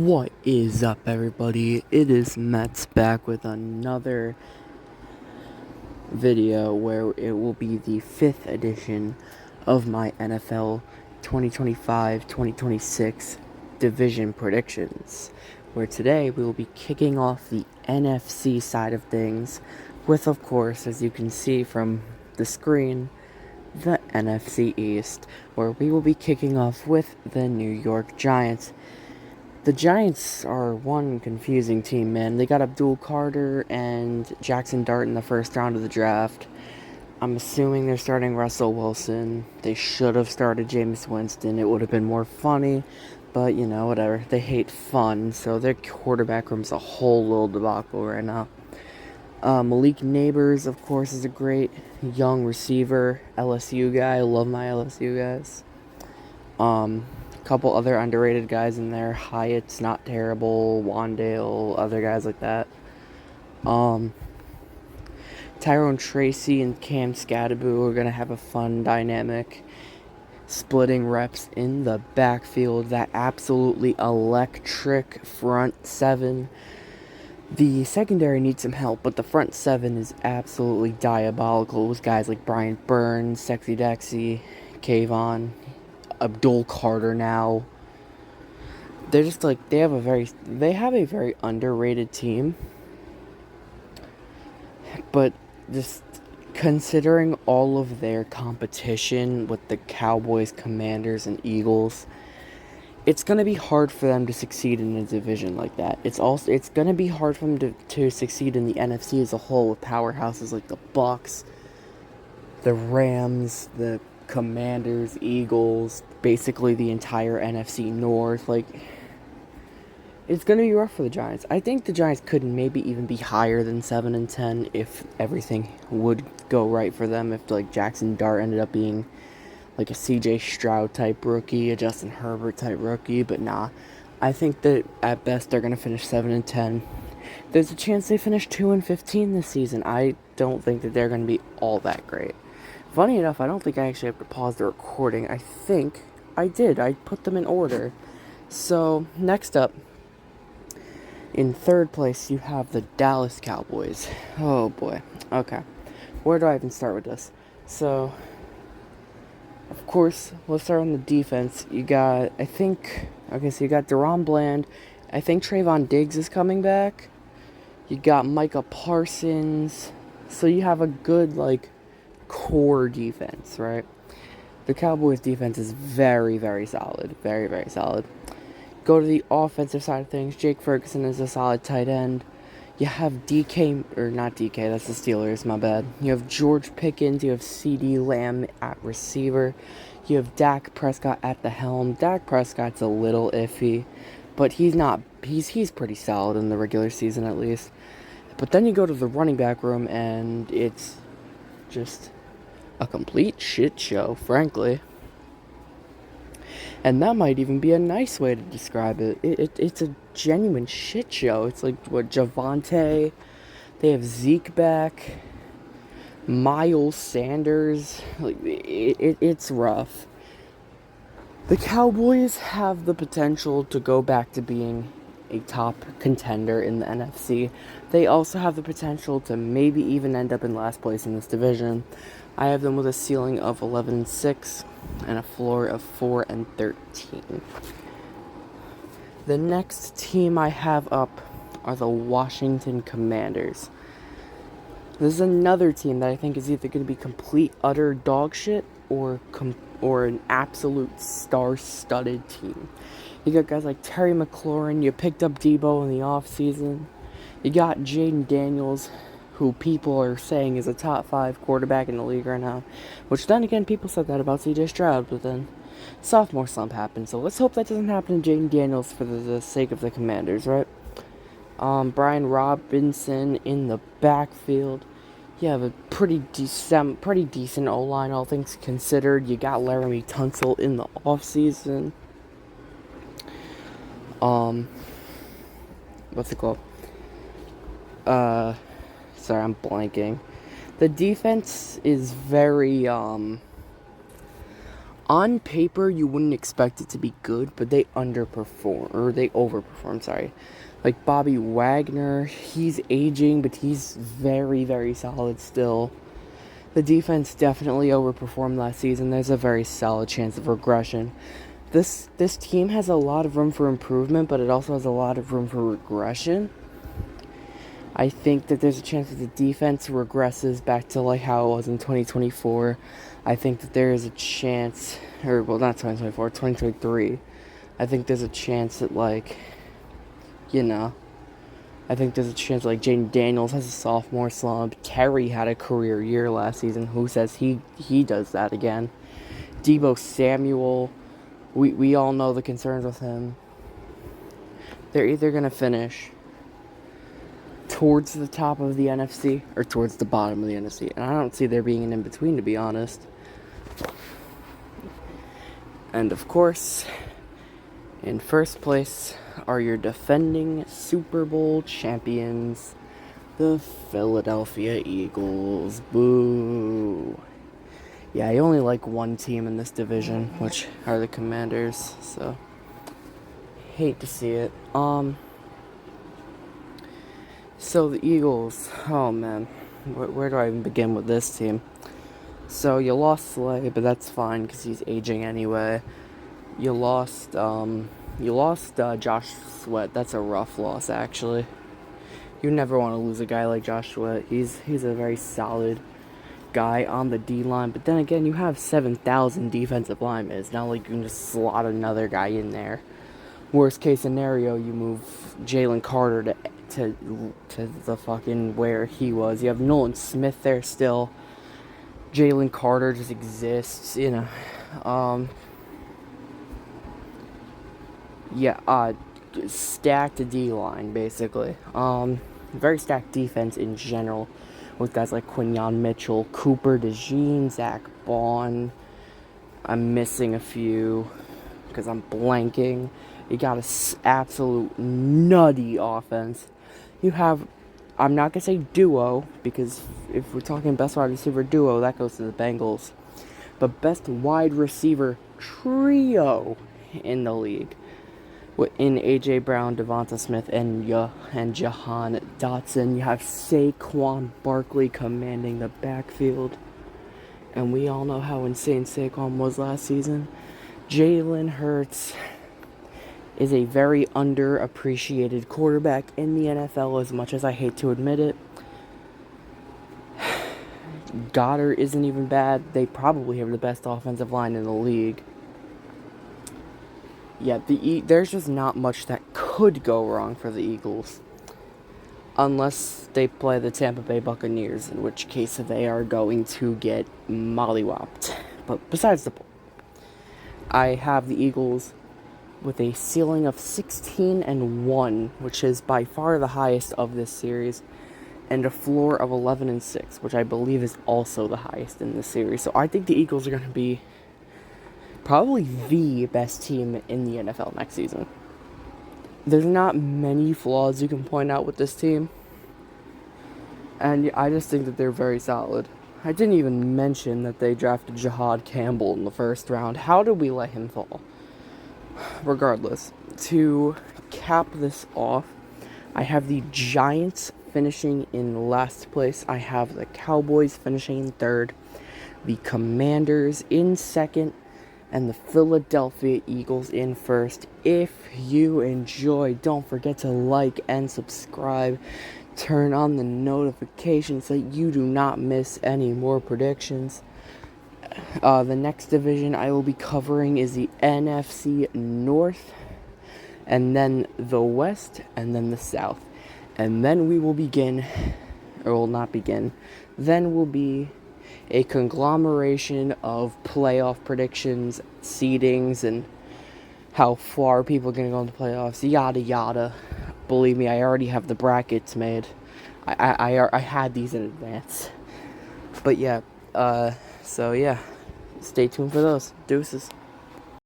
What is up, everybody? It is Mets back with another video where it will be the 5th edition of my NFL 2025-2026 division predictions, where today we will be kicking off the NFC side of things with, of course, as you can see from the screen, the NFC East, where we will be kicking off with the New York Giants. The Giants are one confusing team, man. They got Abdul Carter and Jackson Dart in the first round of the draft. I'm assuming they're starting Russell Wilson. They should have started Jameis Winston. It would have been more funny, but whatever. They hate fun, so their quarterback room's a whole little debacle right now. Malik Neighbors, of course, is a great young receiver. LSU guy. I love my LSU guys. Couple other underrated guys in there. Hyatt's not terrible. Wandale, other guys like that. Tyrone Tracy and Cam Scadaboo are going to have a fun dynamic. Splitting reps in the backfield. That absolutely electric front seven. The secondary needs some help, but the front seven is absolutely diabolical with guys like Brian Burns, Sexy Dexy, Kayvon, Abdul Carter now. They're just like they have a very underrated team. But just considering all of their competition with the Cowboys, Commanders, and Eagles, it's going to be hard for them to succeed in a division like that. It's going to be hard for them to succeed in the NFC as a whole with powerhouses like the Bucks, the Rams, the Commanders, Eagles, basically the entire NFC North. Like, it's going to be rough for the Giants. I think the Giants could maybe even be higher than 7-10 if everything would go right for them. If, like, Jackson Dart ended up being, like, a C.J. Stroud type rookie, a Justin Herbert type rookie. But nah, I think that at best they're going to finish 7-10. There's a chance they finish 2-15 this season. I don't think that they're going to be all that great. Funny enough, I don't think I actually have to pause the recording. I think I did. I put them in order. So, next up, in third place, you have the Dallas Cowboys. Oh, boy. Okay. Where do I even start with this? So, of course, let's start on the defense. You got, so you got Deron Bland. I think Trayvon Diggs is coming back. You got Micah Parsons. So, you have a good, core defense, right? The Cowboys defense is very, very solid. Very, very solid. Go to the offensive side of things. Jake Ferguson is a solid tight end. You have not DK, that's the Steelers, my bad. You have George Pickens. You have CeeDee Lamb at receiver. You have Dak Prescott at the helm. Dak Prescott's a little iffy, but he's pretty solid in the regular season at least. But then you go to the running back room, and it's just a complete shit show, frankly. And that might even be a nice way to describe it. It's a genuine shit show. It's like, Javonte, they have Zeke back, Miles Sanders. It's rough. The Cowboys have the potential to go back to being a top contender in the NFC. They also have the potential to maybe even end up in last place in this division. I have them with a ceiling of 11-6 and a floor of 4-13. The next team I have up are the Washington Commanders. This is another team that I think is either going to be complete utter dog shit or an absolute star-studded team. You got guys like Terry McLaurin. You picked up Debo in the offseason. You got Jaden Daniels, who people are saying is a top 5 quarterback in the league right now. Which then again, people said that about C.J. Stroud, but then sophomore slump happened. So let's hope that doesn't happen to Jaden Daniels for the sake of the Commanders, right? Brian Robinson in the backfield. You have a pretty decent O-line, all things considered. You got Laramie Tunsil in the offseason. What's it called? Sorry, I'm blanking. The defense is very, On paper, you wouldn't expect it to be good, but they overperform, sorry. Like Bobby Wagner, he's aging, but he's very, very solid still. The defense definitely overperformed last season. There's a very solid chance of regression. This team has a lot of room for improvement, but it also has a lot of room for regression. I think that there's a chance that the defense regresses back to like how it was in 2024. I think that there is a chance, or well, not 2024, 2023. I think there's a chance that like, I think there's a chance like Jaden Daniels has a sophomore slump. Terry had a career year last season. Who says he does that again? Deebo Samuel, we all know the concerns with him. They're either going to finish towards the top of the NFC or towards the bottom of the NFC. And I don't see there being an in-between, to be honest. And of course, in first place are your defending Super Bowl champions, the Philadelphia Eagles. Boo. Yeah, I only like one team in this division, which are the Commanders, so hate to see it. So the Eagles, oh man, where do I even begin with this team? So you lost Slay, but that's fine because he's aging anyway. You lost Josh Sweat. That's a rough loss, actually. You never want to lose a guy like Josh Sweat. He's a very solid guy on the D-line. But then again, you have 7,000 defensive linemen. It's not like you can just slot another guy in there. Worst case scenario, you move Jalen Carter to the fucking where he was. You have Nolan Smith there still. Jalen Carter just exists, stacked D-line, basically. Very stacked defense in general, with guys like Quinyon Mitchell, Cooper DeJean, Zach Bond. I'm missing a few, because I'm blanking. You got an absolute nutty offense. You have, I'm not going to say duo, because if we're talking best wide receiver duo, that goes to the Bengals. But best wide receiver trio in the league. In A.J. Brown, Devonta Smith, and Jahan Dotson. You have Saquon Barkley commanding the backfield. And we all know how insane Saquon was last season. Jalen Hurts is a very underappreciated quarterback in the NFL, as much as I hate to admit it. Goddard isn't even bad. They probably have the best offensive line in the league. Yeah, there's just not much that could go wrong for the Eagles. Unless they play the Tampa Bay Buccaneers, in which case they are going to get mollywopped. But besides the point, I have the Eagles with a ceiling of 16-1, which is by far the highest of this series, and a floor of 11-6, which I believe is also the highest in this series. So I think the Eagles are going to be probably the best team in the NFL next season. There's not many flaws you can point out with this team, and I just think that they're very solid. I didn't even mention that they drafted Jahad Campbell in the first round. How did we let him fall? Regardless, to cap this off, I have the Giants finishing in last place. I have the Cowboys finishing in third, the Commanders in second, and the Philadelphia Eagles in first. If you enjoy, don't forget to like and subscribe. Turn on the notifications so you do not miss any more predictions. The next division I will be covering is the NFC North, and then the West, and then the South. And then we will begin, or will not begin, then will be a conglomeration of playoff predictions, seedings, and how far people are going to go into playoffs, yada yada. Believe me, I already have the brackets made. I had these in advance. But yeah, stay tuned for those. Deuces.